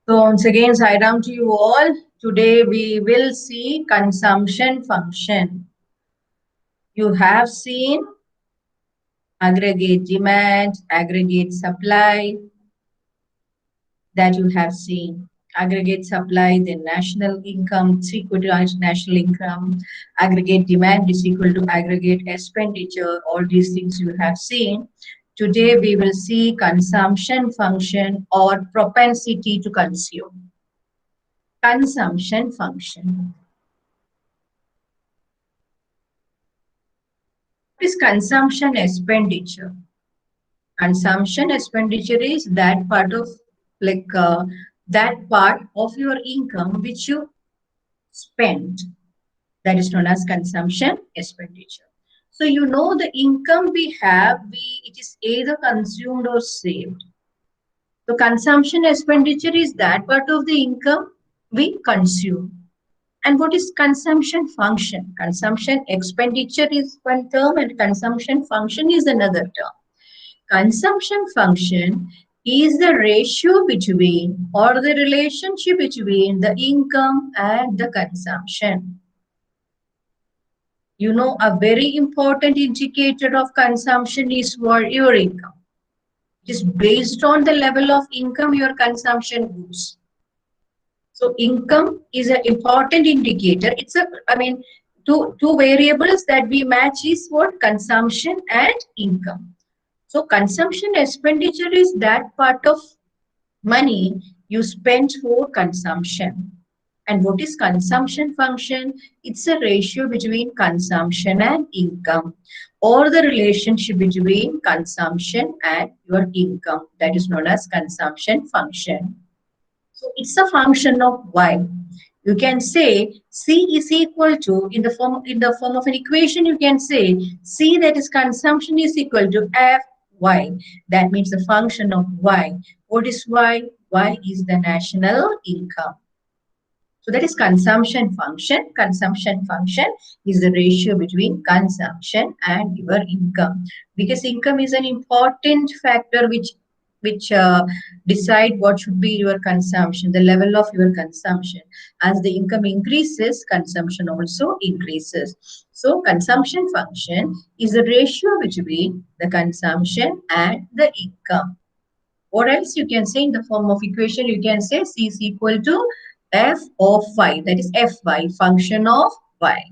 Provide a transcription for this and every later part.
So once again, Sairam to you all. Today we will see consumption function. You have seen aggregate demand, aggregate supply, that you have seen. Aggregate supply, then national income is equal to national income. Aggregate demand is equal to aggregate expenditure. All these things you have seen. Today we will see consumption function or propensity to consume. Consumption function. What is consumption expenditure? Consumption expenditure is that part of like that part of your income which you spend. That is known as consumption expenditure. So you know the income we have, it is either consumed or saved. So consumption expenditure is that part of the income we consume. And what is consumption function? Consumption expenditure is one term and consumption function is another term. Consumption function is the ratio between or the relationship between the income and the consumption. You know, a very important indicator of consumption is what your income. It is based on the level of income your consumption goes. So income is an important indicator. Two variables that we match is what? Consumption and income. So consumption expenditure is that part of money you spend for consumption. And what is consumption function? It's a ratio between consumption and income, or the relationship between consumption and your income. That is known as consumption function. So it's a function of y. You can say C is equal to, in the form of an equation, you can say C, that is consumption, is equal to F y. That means the function of y. What is y? Y is the national income. So that is consumption function. Consumption function is the ratio between consumption and your income, because income is an important factor which decide what should be your consumption, the level of your consumption. As the income increases, consumption also increases. So consumption function is the ratio between the consumption and the income. Or else you can say in the form of equation, you can say C is equal to F of y, that is Fy, function of y.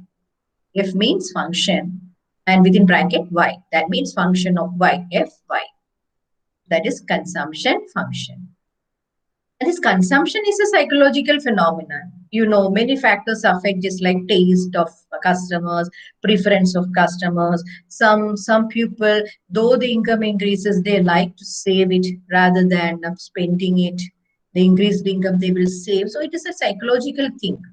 F means function, and within bracket y, that means function of y, Fy. That is consumption function. And this consumption is a psychological phenomenon. You know, many factors affect, just like taste of customers, preference of customers. Some people, though the income increases, they like to save it rather than spending it. The increased income they will save. So it is a psychological thing.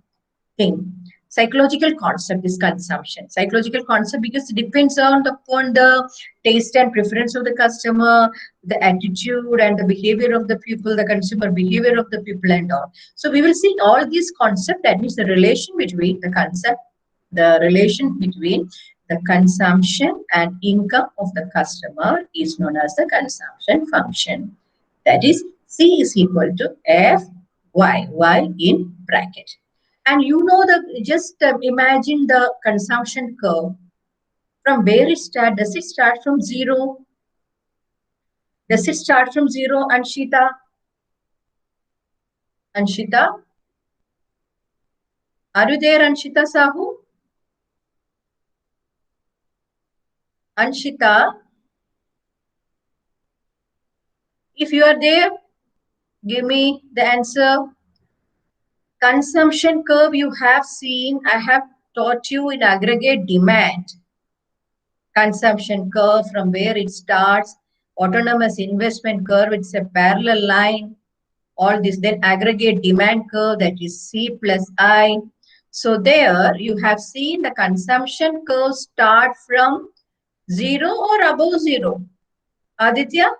Psychological concept is consumption. Psychological concept because it depends upon the taste and preference of the customer, the attitude and the behavior of the people, the consumer behavior of the people and all. So we will see all these concepts. That means the relation between the consumption and income of the customer is known as the consumption function. That is C is equal to F y in bracket. And you know, just imagine the consumption curve. From where it starts? Does it start from zero? Does it start from zero, Anshita? Anshita? Are you there, Anshita Sahu? Anshita, if you are there, give me the answer. Consumption curve you have seen, I have taught you in aggregate demand. Consumption curve from where it starts, autonomous investment curve, it's a parallel line. All this, then aggregate demand curve, that is C plus I. So there you have seen the consumption curve start from 0 or above 0. Aditya?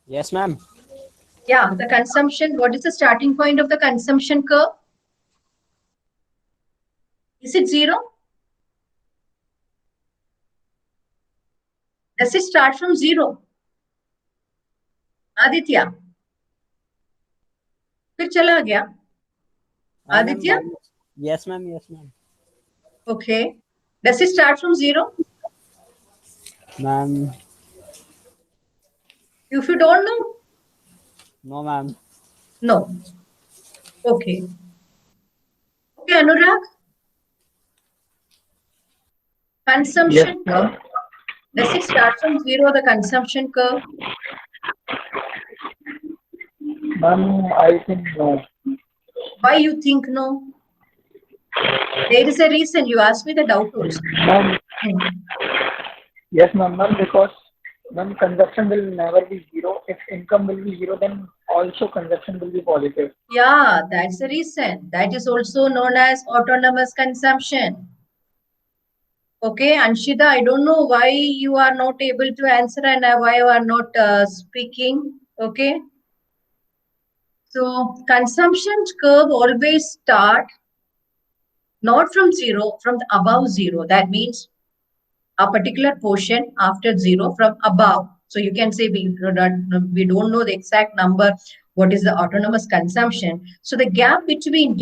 Yes, ma'am. Yeah, the consumption, what is the starting point of the consumption curve? Is it 0? Does it start from 0? Aditya फिर चला गया. Aditya. Yes, ma'am. Yes, ma'am. Okay. Does it start from zero? Ma'am, If you don't know, no, ma'am. no. Okay. Okay, Anurag. Consumption Yes, curve. ma'am. Does it start from zero, the consumption curve? Ma'am, I think no. Why you think no? There is a reason. You asked me the doubt also. Ma'am, Hmm. yes, ma'am, because ma'am, consumption will never be zero. If income will be zero, then also consumption will be positive. Yeah, that's the reason. That is also known as autonomous consumption. Okay, Anshita, I don't know why you are not able to answer and why you are not speaking. Okay. So consumption curve always start not from zero, from the above zero. That means a particular portion after zero from above. So you can say we don't know the exact number. What is the autonomous consumption? So the gap between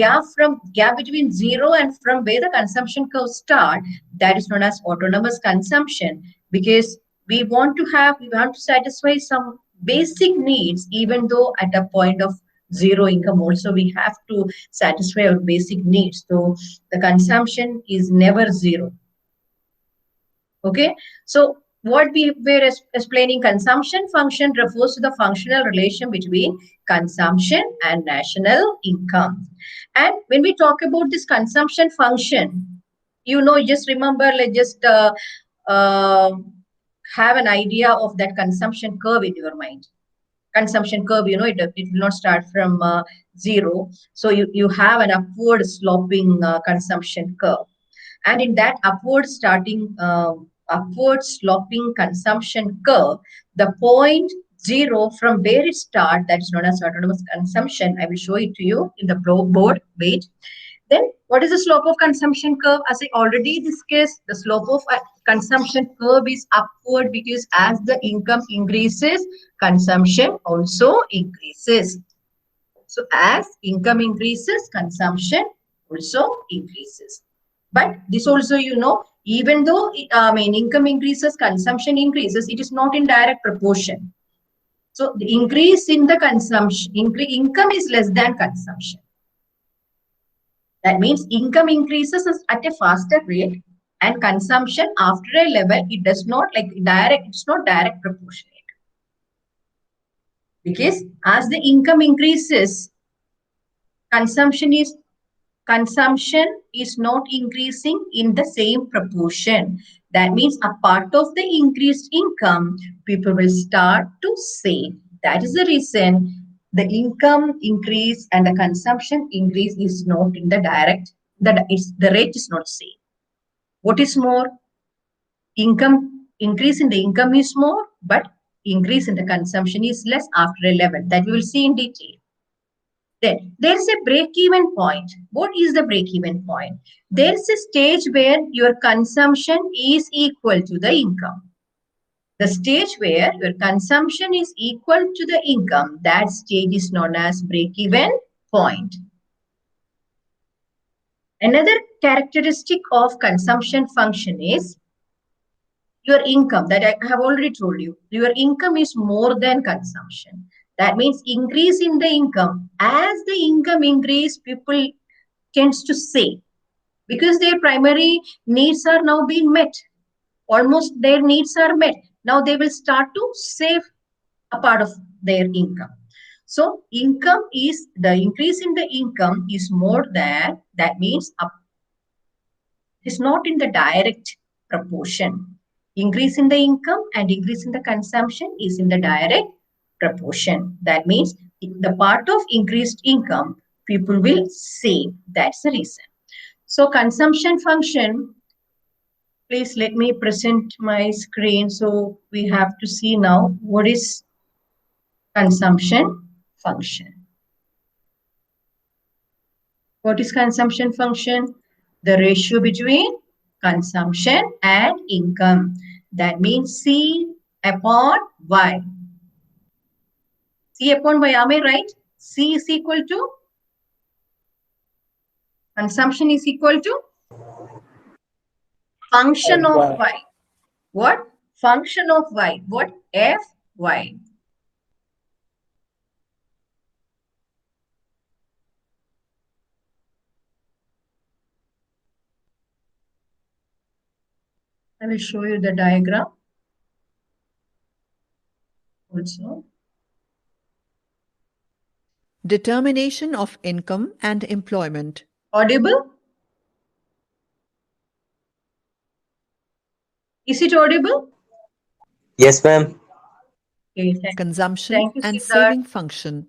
zero and from where the consumption curve start, that is known as autonomous consumption, because we want to satisfy some basic needs, even though at a point of zero income also we have to satisfy our basic needs. So the consumption is never zero. Okay, so what we were explaining, consumption function refers to the functional relation between consumption and national income. And when we talk about this consumption function, just remember, let's just uh, have an idea of that consumption curve in your mind. Consumption curve, it will not start from zero. So you have an upward sloping consumption curve. And in that upward sloping consumption curve, the point zero from where it starts, that is known as autonomous consumption. I will show it to you in the board. Wait. Then what is the slope of consumption curve? As I already discussed, the slope of consumption curve is upward, because as the income increases, consumption also increases. So as income increases, consumption also increases. But this also, even though income increases, consumption increases, it is not in direct proportion. So the increase in the consumption, income is less than consumption. That means income increases at a faster rate, and consumption after a level, it does not it's not direct proportionate. Because as the income increases, consumption is not increasing in the same proportion. That means a part of the increased income, people will start to save. That is the reason the income increase and the consumption increase is not in the direct, the rate is not same. What is more? Increase in the income is more, but increase in the consumption is less after a level. That we will see in detail. Then there is a break-even point. What is the break-even point? There is a stage where your consumption is equal to the income. The stage where your consumption is equal to the income, that stage is known as break-even point. Another characteristic of consumption function is your income, that I have already told you. Your income is more than consumption. That means increase in the income. As the income increase, people tends to save, because their primary needs are now being met. Almost their needs are met. Now they will start to save a part of their income. So income is, the increase in the income is more than, that means it's not in the direct proportion. Increase in the income and increase in the consumption is in the direct proportion. That means the part of increased income, people will save. That's the reason. So consumption function, please let me present my screen. So we have to see now what is consumption function. What is consumption function? The ratio between consumption and income. That means C upon Y. C upon Y, am I right? C is equal to consumption is equal to function of Y. Y. What? Function of Y. What? Fy. I will show you the diagram also. Determination of income and employment. Audible? Is it audible? Yes, ma'am. Okay, Consumption Thank you, and Siddharth. saving function.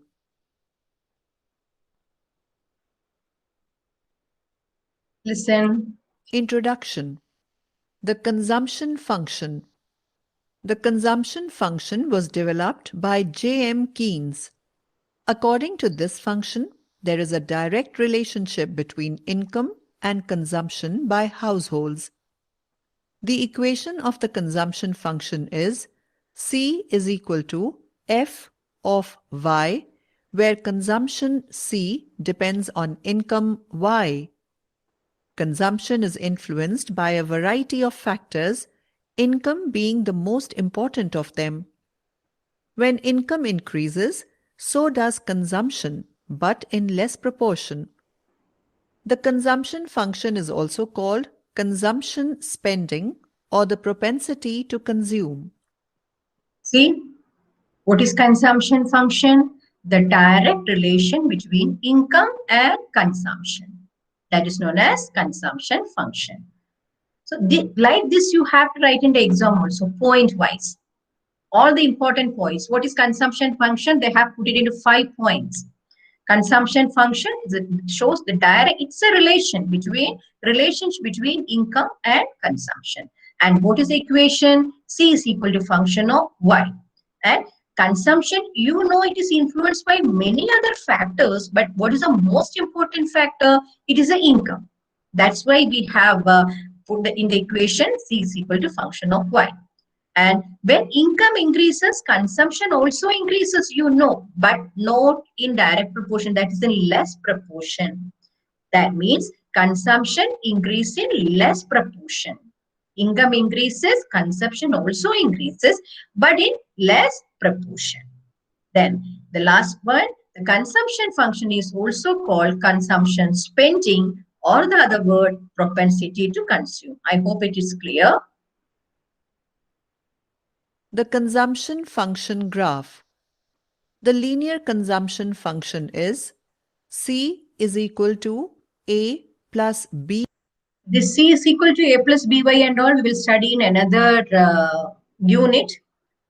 Listen. Introduction. The consumption function. The consumption function was developed by J.M. Keynes. According to this function, there is a direct relationship between income and consumption by households. The equation of the consumption function is C is equal to F of Y, where consumption C depends on income Y. Consumption is influenced by a variety of factors, income being the most important of them. When income increases, so does consumption, but in less proportion. The consumption function is also called consumption spending or the propensity to consume. See, what is consumption function? The direct relation between income and consumption. That is known as consumption function. So like this, you have to write in the exam also, point-wise. All the important points. What is consumption function? They have put it into 5 points. Consumption function shows the direct, it's a relationship between income and consumption. And what is the equation? C is equal to function of Y. And consumption, you know, it is influenced by many other factors, but what is the most important factor? It is the income. That's why we have put in the equation C is equal to function of Y. And when income increases, consumption also increases, you know, but not in direct proportion, that is in less proportion. That means consumption increases in less proportion. Income increases, consumption also increases, but in less proportion. Then the last one, the consumption function is also called consumption spending, or the other word, propensity to consume. I hope it is clear. The consumption function graph. The linear consumption function is C is equal to A plus B. This C is equal to A plus BY and all we will study in another unit.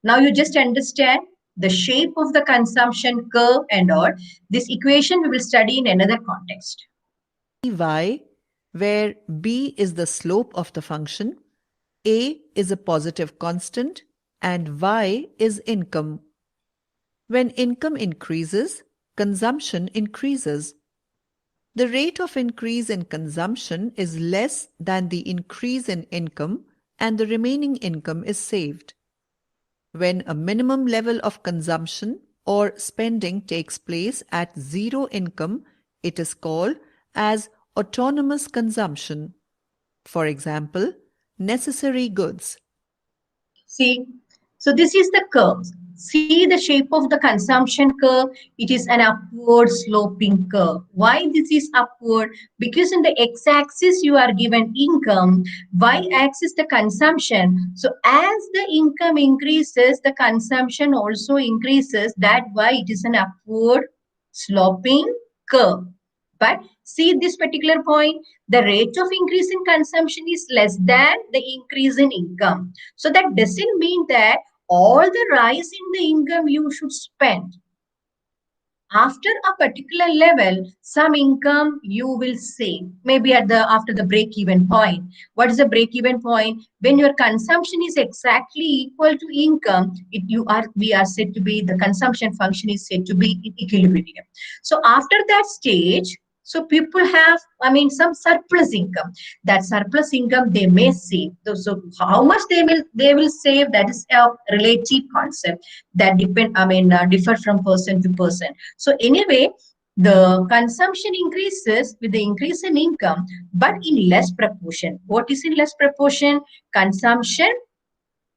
Now you just understand the shape of the consumption curve and all. This equation we will study in another context. Y, where B is the slope of the function, A is a positive constant, and Y is income. When income increases, consumption increases. The rate of increase in consumption is less than the increase in income, and the remaining income is saved. When a minimum level of consumption or spending takes place at zero income, it is called as autonomous consumption. For example, necessary goods. See, so this is the curve. See the shape of the consumption curve. It is an upward sloping curve. Why this is upward? Because in the x-axis you are given income, y-axis the consumption. So as the income increases, the consumption also increases. That's why it is an upward sloping curve. But see this particular point, the rate of increase in consumption is less than the increase in income. So that doesn't mean that all the rise in the income you should spend. After a particular level, some income you will save, maybe after the break-even point. What is the break-even point? When your consumption is exactly equal to income, we are said to be, the consumption function is said to be in equilibrium. So after that stage, So people have, some surplus income. That surplus income they may save. So how much they will save, that is a relative concept that differ from person to person. So anyway, the consumption increases with the increase in income, but in less proportion. What is in less proportion? Consumption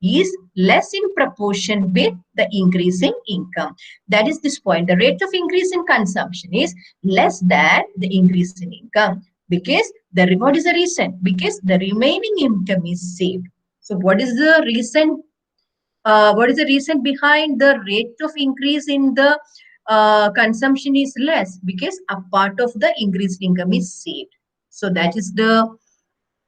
is less in proportion with the increasing income. That is this point. The rate of increase in consumption is less than the increase in income, because what is the reason? Because the remaining income is saved. So what is the reason? What is the reason behind the rate of increase in the consumption is less? Because a part of the increased income is saved. So that is the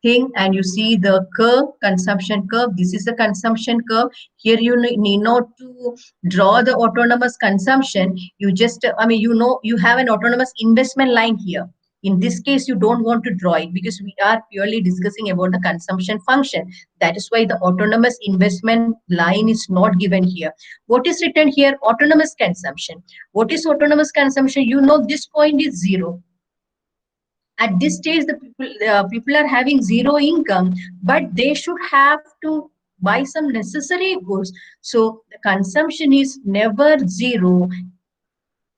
thing. And you see the curve, consumption curve. This is the consumption curve. Here you need not to draw the autonomous consumption. You just, you have an autonomous investment line here. In this case, you don't want to draw it because we are purely discussing about the consumption function. That is why the autonomous investment line is not given here. What is written here? Autonomous consumption. What is autonomous consumption? You know this point is 0. At this stage, the people are having zero income, but they should have to buy some necessary goods. So the consumption is never 0.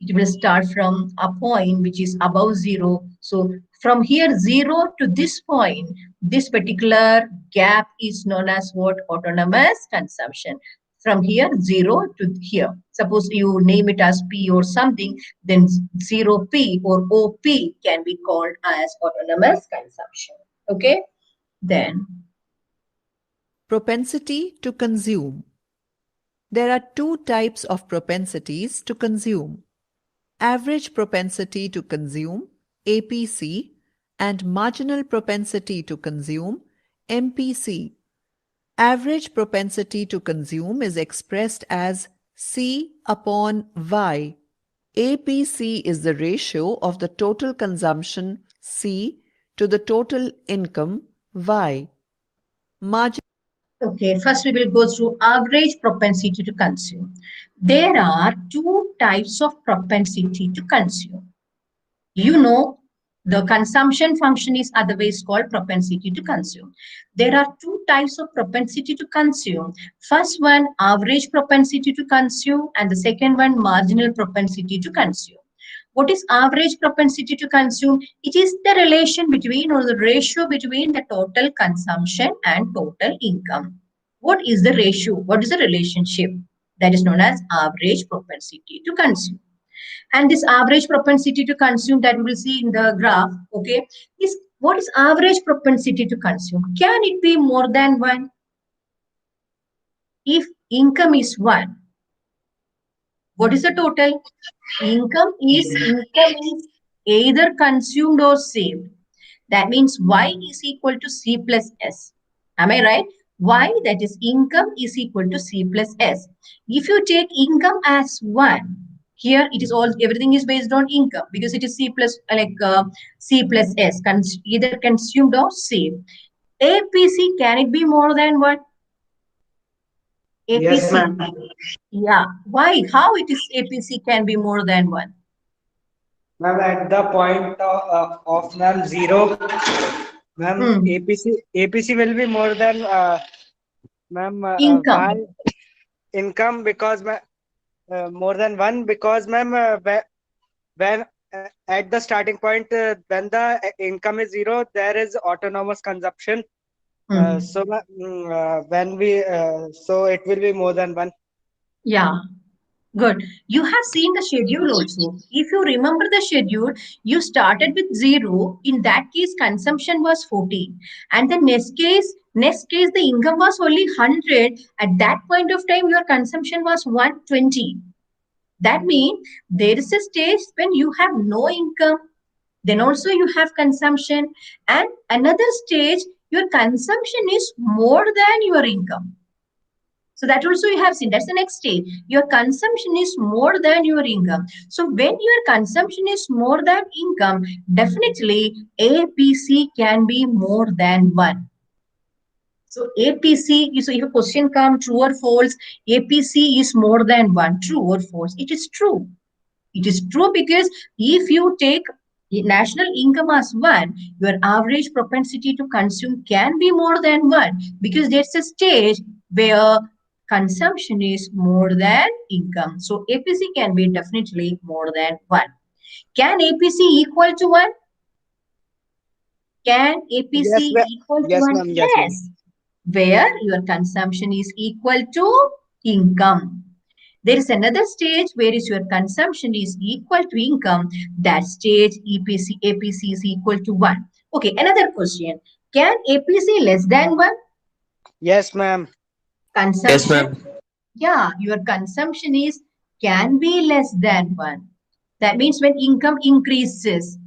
It will start from a point which is above 0. So from here 0 to this point, this particular gap is known as what? Autonomous consumption. From here 0 to here. Suppose you name it as P or something, then 0P or OP can be called as autonomous consumption. Okay. Then Propensity to consume. There are two types of propensities to consume: average propensity to consume, APC, and marginal propensity to consume, MPC. Average propensity to consume is expressed as C upon Y. APC is the ratio of the total consumption C to the total income Y. okay, first we will go through average propensity to consume. There are two types of propensity to consume. You know, the consumption function is otherwise called propensity to consume. There are two types of propensity to consume. First one, average propensity to consume, and the second one, marginal propensity to consume. What is average propensity to consume? It is the relation between, or the ratio between, the total consumption and total income. What is the ratio? What is the relationship? That is known as average propensity to consume. And this average propensity to consume that we will see in the graph, okay, is what is average propensity to consume? Can it be more than 1? If income is 1, what is the total? Income is either consumed or saved. That means Y is equal to C plus S. Am I right? Y, that is income, is equal to C plus S. If you take income as 1, here it is everything is based on income because it is C plus S, either consumed or saved. APC, can it be more than 1? APC. Yes, ma'am. Yeah. Why? How it is APC can be more than 1? Ma'am, at the point of ma'am 0, ma'am, APC will be more than ma'am income. Income, because more than 1, because ma'am when at the starting point when the income is 0, there is autonomous consumption. So when we so it will be more than 1. Yeah. Good. You have seen the schedule also. If you remember the schedule, you started with 0. In that case, consumption was 14. And the next case, the income was only 100. At that point of time, your consumption was 120. That means there is a stage when you have no income. Then also you have consumption. And another stage, your consumption is more than your income. So that also you have seen. That's the next stage. Your consumption is more than your income. So when your consumption is more than income, definitely APC can be more than 1. So APC, so if a question comes true or false, APC is more than 1. True or false? It is true. It is true because if you take national income as 1, your average propensity to consume can be more than 1 because there's a stage where consumption is more than income. So APC can be definitely more than 1. Can APC equal to 1? Can APC Yes, equal to yes, 1? ma'am. Yes, ma'am. Yes. Where your consumption is equal to income. There is another stage where is your consumption is equal to income. That stage APC is equal to 1. Okay, another question. Can APC less than 1? Yes, ma'am. Consumption? Yes, ma'am. Yeah, your consumption is can be less than 1. That means when income increases,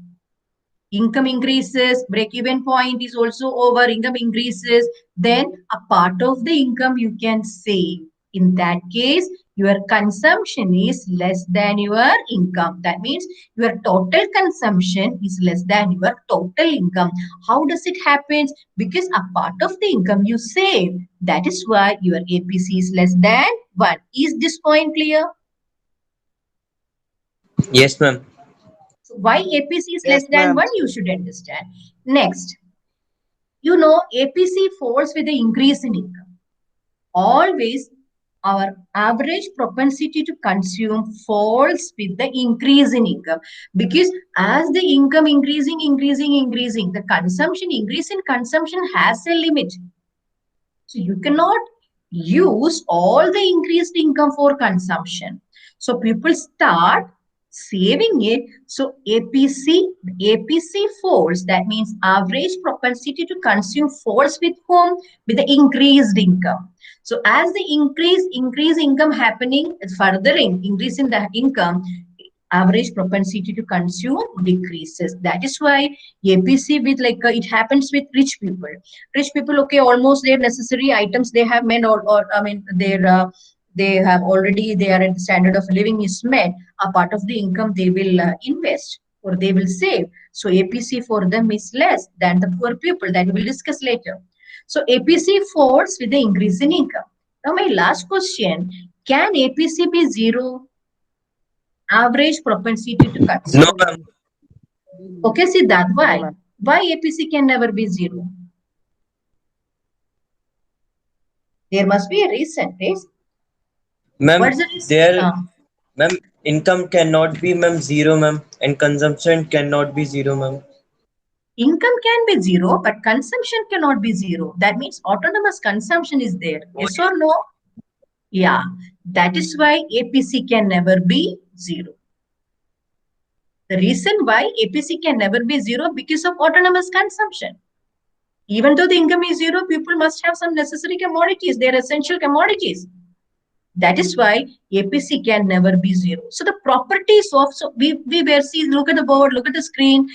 break-even point is also over, income increases, then a part of the income you can save. In that case, your consumption is less than your income. That means your total consumption is less than your total income. How does it happen? Because a part of the income you save. That is why your APC is less than 1. Is this point clear? Yes, ma'am. So why APC is less Yes, than ma'am. 1, you should understand. Next, you know, APC falls with the increase in income. Always our average propensity to consume falls with the increase in income, because as the income increasing, the increase in consumption has a limit. So you cannot use all the increased income for consumption. So people start saving it. So APC falls. That means average propensity to consume falls with whom? With the increased income. So as the increase income happening, furthering increase in the income, average propensity to consume decreases. That is why APC with it happens with rich people. Rich people, okay, almost their necessary items they have met, or I mean, they have already, they are at the standard of living is met. A part of the income they will invest or they will save. So APC for them is less than the poor people, that we will discuss later. So APC falls with the increase in income. Now my last question, can APC be 0? Average propensity to consume. No, ma'am. Okay, see that No, why? ma'am. Why APC can never be 0? There must be a reason, right? Ma'am, What's the reason? there, ma'am, income cannot be, ma'am, 0, ma'am, and consumption cannot be 0, ma'am. Income can be 0, but consumption cannot be 0. That means autonomous consumption is there. Yes or no? Yeah, that is why APC can never be 0. The reason why APC can never be 0 because of autonomous consumption. Even though the income is 0, people must have some necessary commodities. They are essential commodities. That is why APC can never be 0. So the properties of, so we were see, look at the board, look at the screen,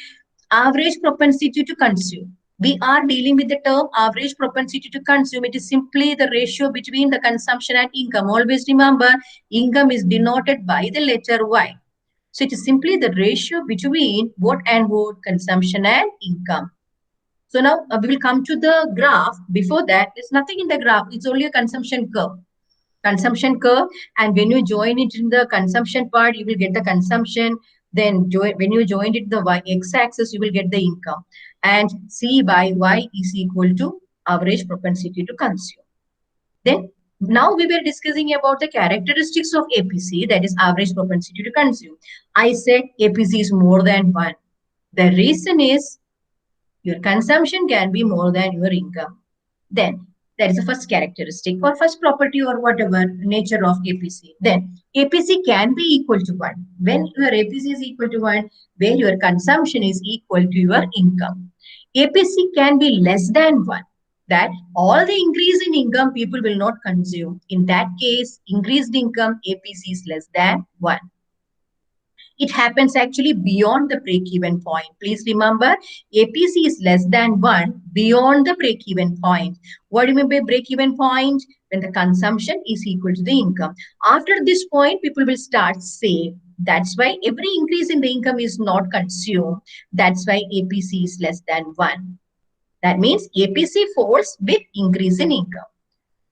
average propensity to consume. We are dealing with the term average propensity to consume. It is simply the ratio between the consumption and income. Always remember, income is denoted by the letter Y. So it is simply the ratio between what and what, consumption and income. So now we will come to the graph. Before that, there's nothing in the graph. It's only a consumption curve. And when you join it in the consumption part, you will get the consumption. Then when you join it the x-axis, you will get the income. And C by Y is equal to average propensity to consume. Then now we were discussing about the characteristics of APC, that is average propensity to consume. I said APC is more than 1. The reason is your consumption can be more than your income. Then that is the first characteristic or first property or whatever nature of APC. Then APC can be equal to 1. When your APC is equal to 1, where your consumption is equal to your income. APC can be less than 1. That all the increase in income people will not consume. In that case, increased income APC is less than 1. It happens actually beyond the break-even point. Please remember, APC is less than 1 beyond the break-even point. What do you mean by break-even point? When the consumption is equal to the income. After this point, people will start save. That's why every increase in the income is not consumed. That's why APC is less than 1. That means APC falls with increase in income.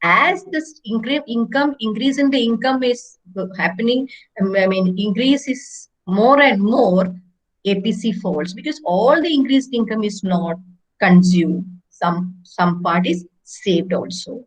As this increase in the income is happening, I mean, increase is more and more, APC falls because all the increased income is not consumed. Some part is saved also.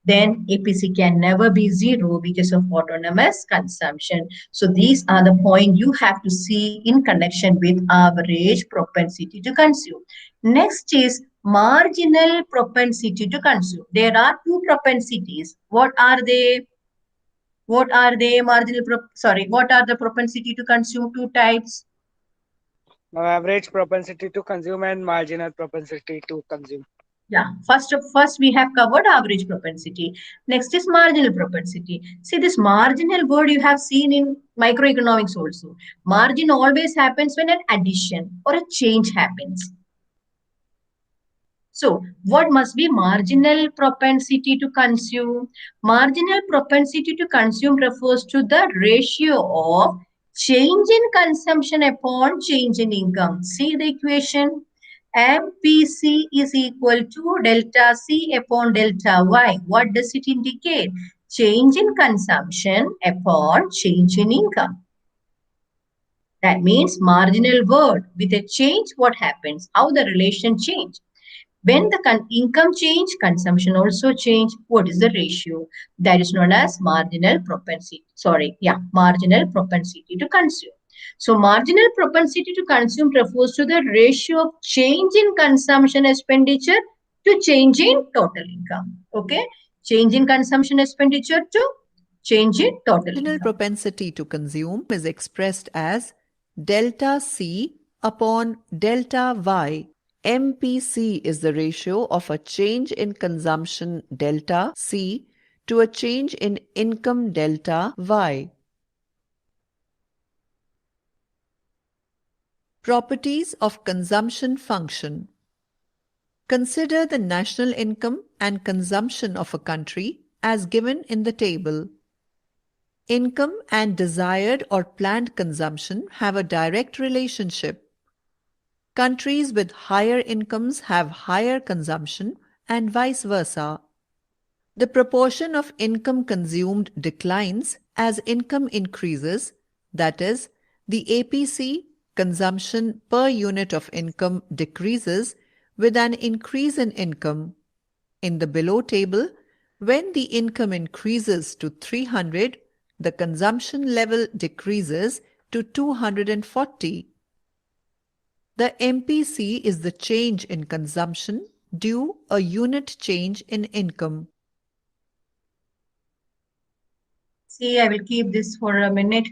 Then APC can never be zero because of autonomous consumption. So these are the points you have to see in connection with average propensity to consume. Next is marginal propensity to consume. There are two propensities. What are they? What are they? What are the propensity to consume? Two types. Average propensity to consume and marginal propensity to consume. Yeah, first we have covered average propensity. Next is marginal propensity. See, this marginal word you have seen in microeconomics also. Margin always happens when an addition or a change happens. So, what must be marginal propensity to consume? Marginal propensity to consume refers to the ratio of change in consumption upon change in income. See the equation? MPC is equal to delta C upon delta Y. What does it indicate? Change in consumption upon change in income. That means marginal word. With a change, what happens? How the relation change? When the income change, consumption also change. What is the ratio? That is known as marginal propensity. Marginal propensity to consume. So marginal propensity to consume refers to the ratio of change in consumption expenditure to change in total income. Okay? Change in consumption expenditure to change in total Marginal income. propensity to consume is expressed as delta C upon delta Y. MPC is the ratio of a change in consumption delta C to a change in income delta Y. Properties of consumption function. Consider the national income and consumption of a country as given in the table. Income and desired or planned consumption have a direct relationship. Countries with higher incomes have higher consumption and vice versa. The proportion of income consumed declines as income increases, that is, the APC consumption per unit of income decreases with an increase in income. In the below table, when the income increases to 300, the consumption level decreases to 240. The MPC is the change in consumption due a unit change in income. See, I will keep this for a minute.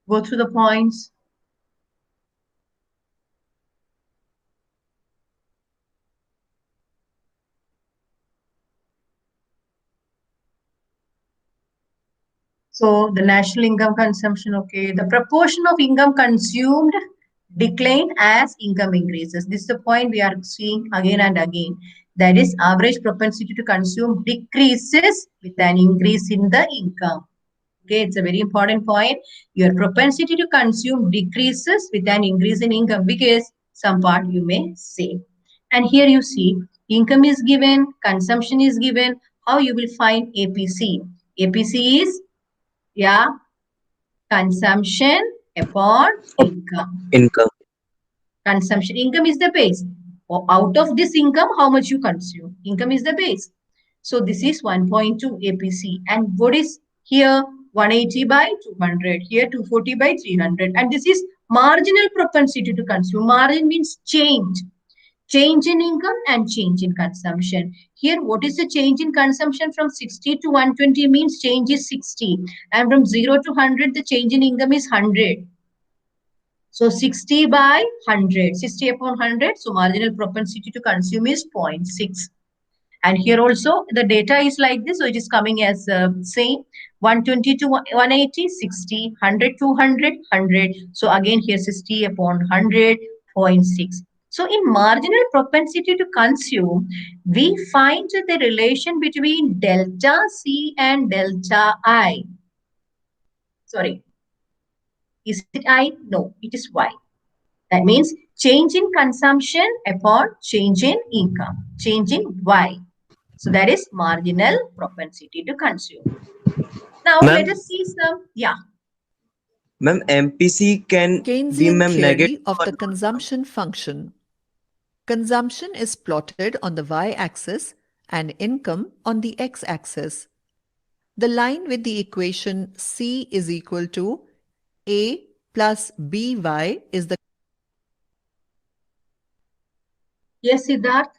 Go through the points. So the national income consumption, okay. The proportion of income consumed decline as income increases. This is the point we are seeing again and again. That is, average propensity to consume decreases with an increase in the income. Okay, it's a very important point. Your propensity to consume decreases with an increase in income because some part you may save. And here you see income is given, consumption is given. How you will find APC? APC is, yeah, consumption upon income. Income. Consumption. Income is the base. Out of this income, how much you consume? Income is the base. So this is 1.2 APC. And what is here? 180 by 200. Here 240 by 300. And this is marginal propensity to consume. Margin means change. Change in income and change in consumption. Here, what is the change in consumption from 60 to 120 means change is 60. And from 0 to 100, the change in income is 100. So 60 by 100, 60 upon 100. So marginal propensity to consume is 0.6. And here also the data is like this. So it is coming as same 120 to 180, 60, 100 to 100, 100. So again here 60 upon 100, 0.6. So in marginal propensity to consume, we find the relation between delta C and delta I. Sorry. Is it I? No, it is Y. That means change in consumption upon change in income, change in Y. So that is marginal propensity to consume. Now let us see some, yeah. Ma'am, MPC can be Keynesian ma'am theory negative of or the consumption function. Consumption is plotted on the y-axis and income on the x-axis. The line with the equation C is equal to A plus BY is the Yes, Siddharth.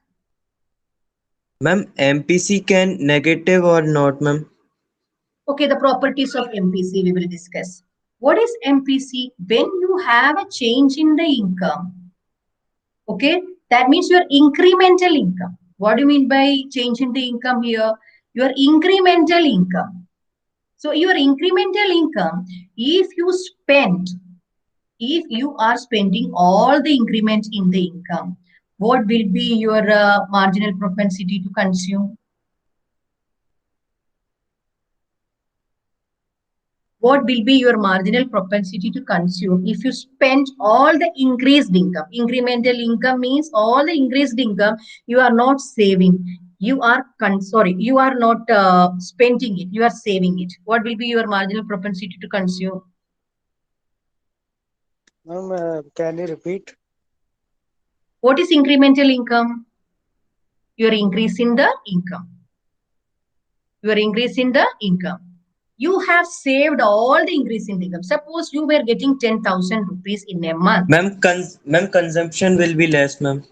ma'am, MPC can negative or not, ma'am? Okay, the properties of MPC we will discuss. What is MPC? When you have a change in the income, okay, that means your incremental income. What do you mean by change in the income here? Your incremental income. So your incremental income, if you are spending all the increment in the income, what will be your marginal propensity to consume? What will be your marginal propensity to consume if you spend all the increased income? Incremental income means all the increased income you are not saving. You are you are not spending it. You are saving it. What will be your marginal propensity to consume? Ma'am, can you repeat? What is incremental income? You are increasing the income. You are increasing the income. You have saved all the increase in the income. Suppose you were getting 10,000 rupees in a month. Ma'am, consumption will be less, ma'am.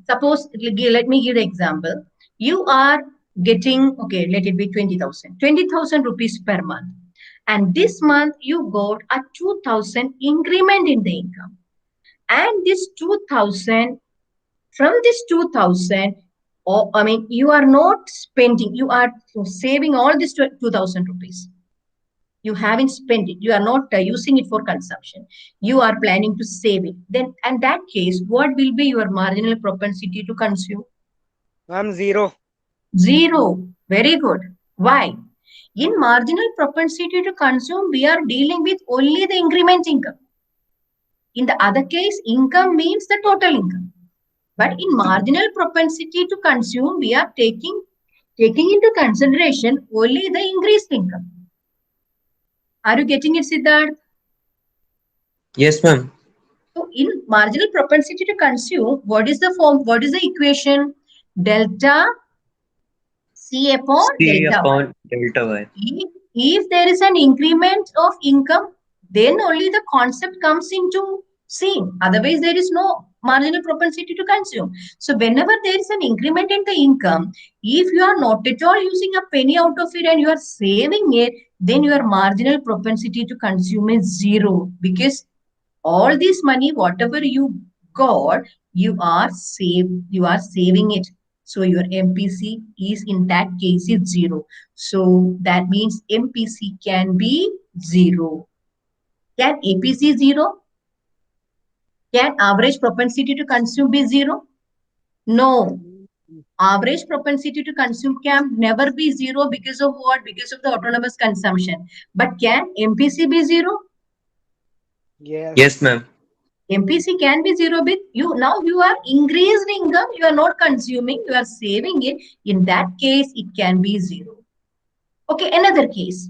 Suppose, let me give an example. You are getting, okay, let it be 20,000 rupees per month. And this month you got a 2,000 increment in the income. And this 2,000, from this 2,000, you are not spending, you are saving all this 2,000 rupees. You haven't spent it. You are not using it for consumption. You are planning to save it. Then, in that case, what will be your marginal propensity to consume? Ma'am, 0. 0. Very good. Why? In marginal propensity to consume, we are dealing with only the increment income. In the other case, income means the total income. But in marginal propensity to consume, we are taking into consideration only the increased income. Are you getting it, Siddharth? Yes, ma'am. So in marginal propensity to consume, what is the form? What is the equation? Delta C upon C delta Y. upon delta Y. If there is an increment of income, then only the concept comes into scene. Otherwise, there is no marginal propensity to consume. So whenever there is an increment in the income, if you are not at all using a penny out of it and you are saving it, then your marginal propensity to consume is 0, because all this money, whatever you got, you are saving it. So your MPC is, in that case, is 0. So that means MPC can be 0. Can APC 0? Can average propensity to consume be 0? No. Average propensity to consume can never be 0 because of what? Because of the autonomous consumption. But can MPC be 0? Yes. Yes, ma'am. MPC can be 0 with you. Now you are increased income, you are not consuming, you are saving it. In that case, it can be 0. Okay, another case.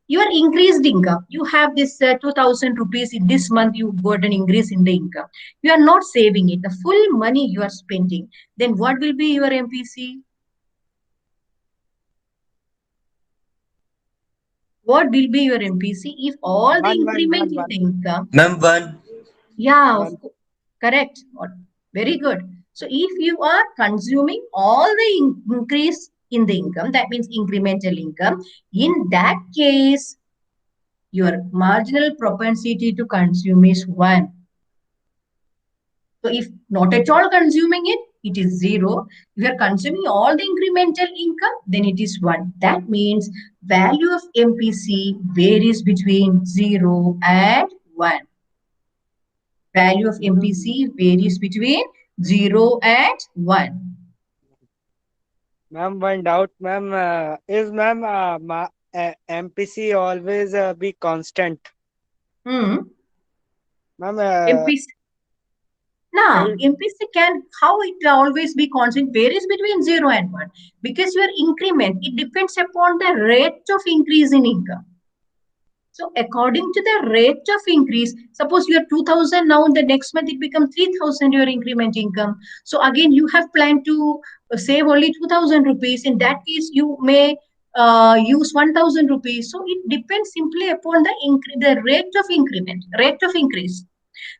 Your increased income, you have this 2,000 rupees in this month, you got an increase in the income. You are not saving it, the full money you are spending. Then what will be your MPC? What will be your MPC if all the increment in the income? Ma'am, 1. Yeah, One. correct. Very good. So if you are consuming all the increase in the income, that means incremental income, in that case, your marginal propensity to consume is 1. So if not at all consuming it, it is 0. If you are consuming all the incremental income, then it is 1. That means value of MPC varies between 0 and 1. Value of MPC varies between 0 and 1. Ma'am, one doubt, ma'am. Is ma'am MPC always be constant? Hmm. Ma'am, MPC. Now, it- MPC can, how it always be constant, varies between 0 and 1. Because your increment, it depends upon the rate of increase in income. So according to the rate of increase, suppose you are 2,000 now, in the next month it becomes 3,000 your increment income. So again, you have planned to save only 2,000 rupees. In that case, you may use 1,000 rupees. So it depends simply upon the rate of increment, rate of increase.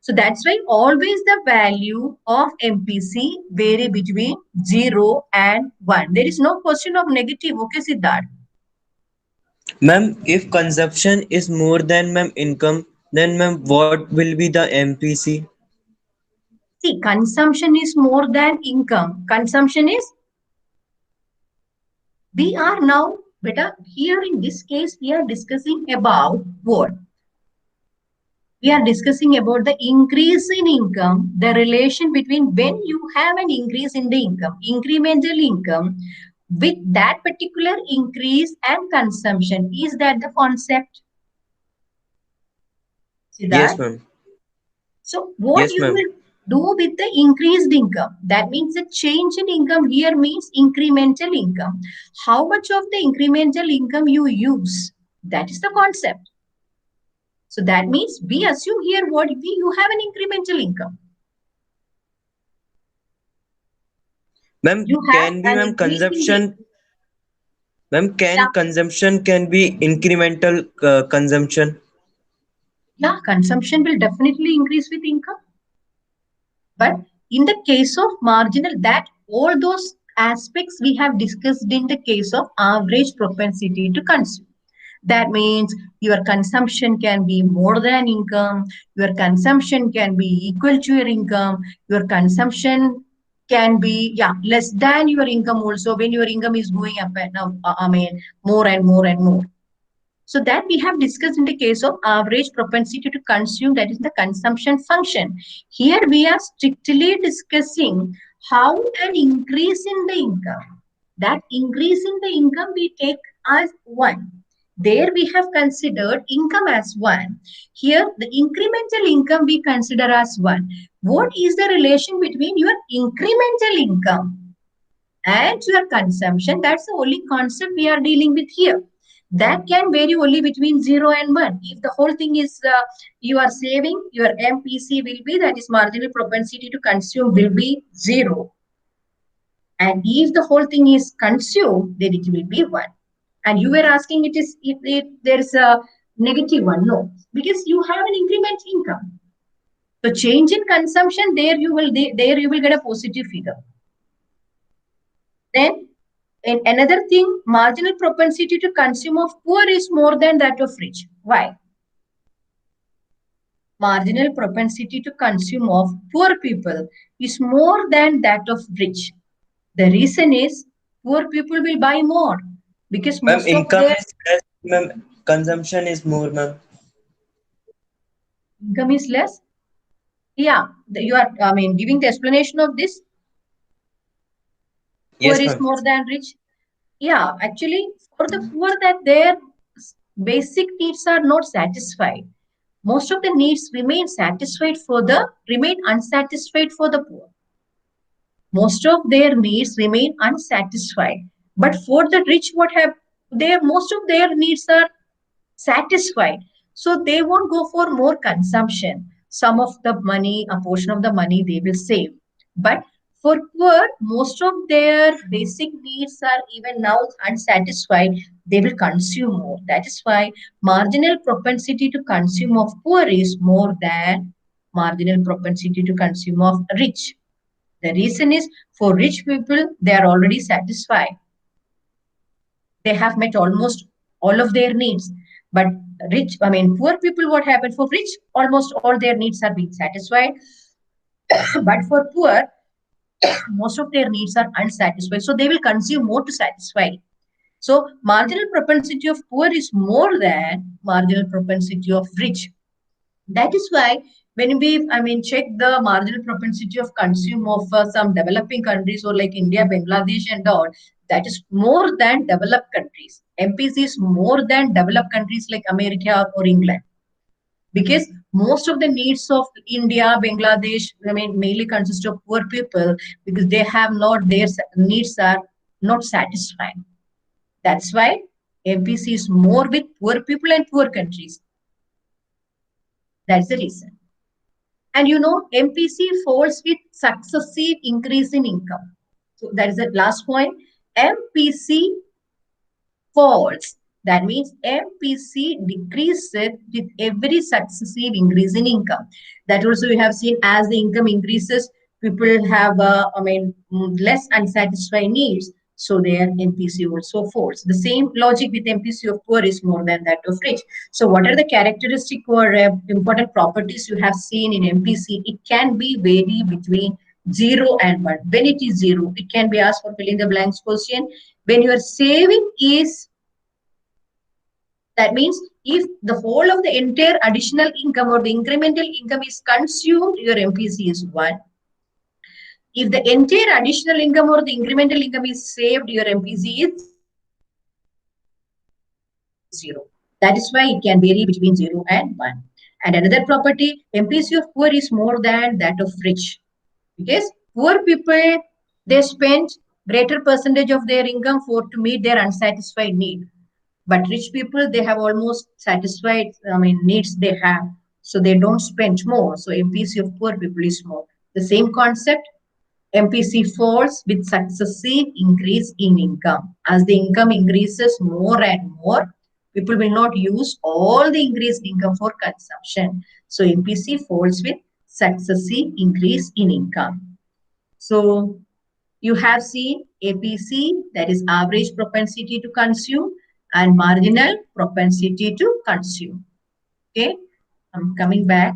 So that's why always the value of MPC vary between 0 and 1. There is no question of negative. Okay, Siddharth? Ma'am, if consumption is more than ma'am income, then ma'am what will be the MPC? See, consumption is more than income. Consumption is, we are now, beta, here in this case, we are discussing about what? We are discussing about the increase in income, the relation between when you have an increase in the income, incremental income, with that particular increase and consumption. Is that the concept? Yes, Siddharth? ma'am. So what Yes, you ma'am. will do with the increased income? That means the change in income here means incremental income. How much of the incremental income you use? That is the concept. So that means we assume here what you have an incremental income. Ma'am, You have can be an ma'am increase in consumption? Ma'am, can yeah, consumption can be incremental consumption? yeah, consumption will definitely increase with income. But in the case of marginal, that all those aspects we have discussed in the case of average propensity to consume. That means your consumption can be more than income, your consumption can be equal to your income, your consumption can be less than your income also when your income is going up and more and more and more. So that we have discussed in the case of average propensity to consume, that is the consumption function. Here we are strictly discussing how an increase in the income, that increase in the income we take as 1. There we have considered income as 1. Here the incremental income we consider as 1. What is the relation between your incremental income and your consumption? That's the only concept we are dealing with here. That can vary only between 0 and 1. If the whole thing is you are saving, your MPC will be, that is marginal propensity to consume, will be 0. And if the whole thing is consumed, then it will be 1. And you were asking it is if there is a negative one. No, because you have an increment income. So change in consumption, there you will get a positive figure. Then and another thing, marginal propensity to consume of poor is more than that of rich. Why? Marginal propensity to consume of poor people is more than that of rich. The reason is poor people will buy more because Ma'am, most of income their is less, ma'am. Consumption is more, ma'am. income is less. Yeah, you are, giving the explanation of this. Poor Yes, is ma'am. more than rich. Yeah, actually, for the poor, that their basic needs are not satisfied. Most of the needs remain unsatisfied for the poor. Most of their needs remain unsatisfied. But for the rich, most of their needs are satisfied. So they won't go for more consumption. Some of the money, a portion of the money they will save. But for poor, most of their basic needs are even now unsatisfied. They will consume more. That is why marginal propensity to consume of poor is more than marginal propensity to consume of rich. The reason is for rich people, they are already satisfied. They have met almost all of their needs. But poor people, what happened? For rich, almost all their needs are being satisfied. But for poor, most of their needs are unsatisfied. So they will consume more to satisfy. So marginal propensity of poor is more than marginal propensity of rich. That is why when we, check the marginal propensity of consume of some developing countries or like India, Bangladesh and all, that is more than developed countries. MPC is more than developed countries like America or England. Because most of the needs of India, Bangladesh, mainly consist of poor people because they have not, their needs are not satisfied. That's why MPC is more with poor people and poor countries. That's the reason. And you know, MPC falls with successive increase in income. So that is the last point. MPC falls. That means MPC decreases with every successive increase in income. That also we have seen as the income increases, people have, less unsatisfied needs. So their MPC also falls. The same logic with MPC of poor is more than that of rich. So what are the characteristic or important properties you have seen in MPC? It can be vary between 0 and 1. When it is 0, it can be asked for filling the blanks question. When your saving is, that means if the whole of the entire additional income or the incremental income is consumed, your MPC is 1. If the entire additional income or the incremental income is saved, your MPC is 0. That is why it can vary between 0 and 1. And another property, MPC of poor is more than that of rich. Because poor people, they spend greater percentage of their income to meet their unsatisfied need. But rich people, they have almost satisfied, needs they have. So they don't spend more. So MPC of poor people is more. The same concept, MPC falls with successive increase in income. As the income increases more and more, people will not use all the increased income for consumption. So MPC falls with successive increase in income. So you have seen APC, that is average propensity to consume, and marginal propensity to consume. Okay, I'm coming back.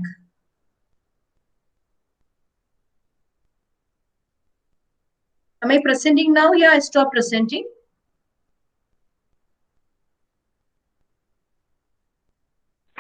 Am I presenting now? Yeah, I stop presenting.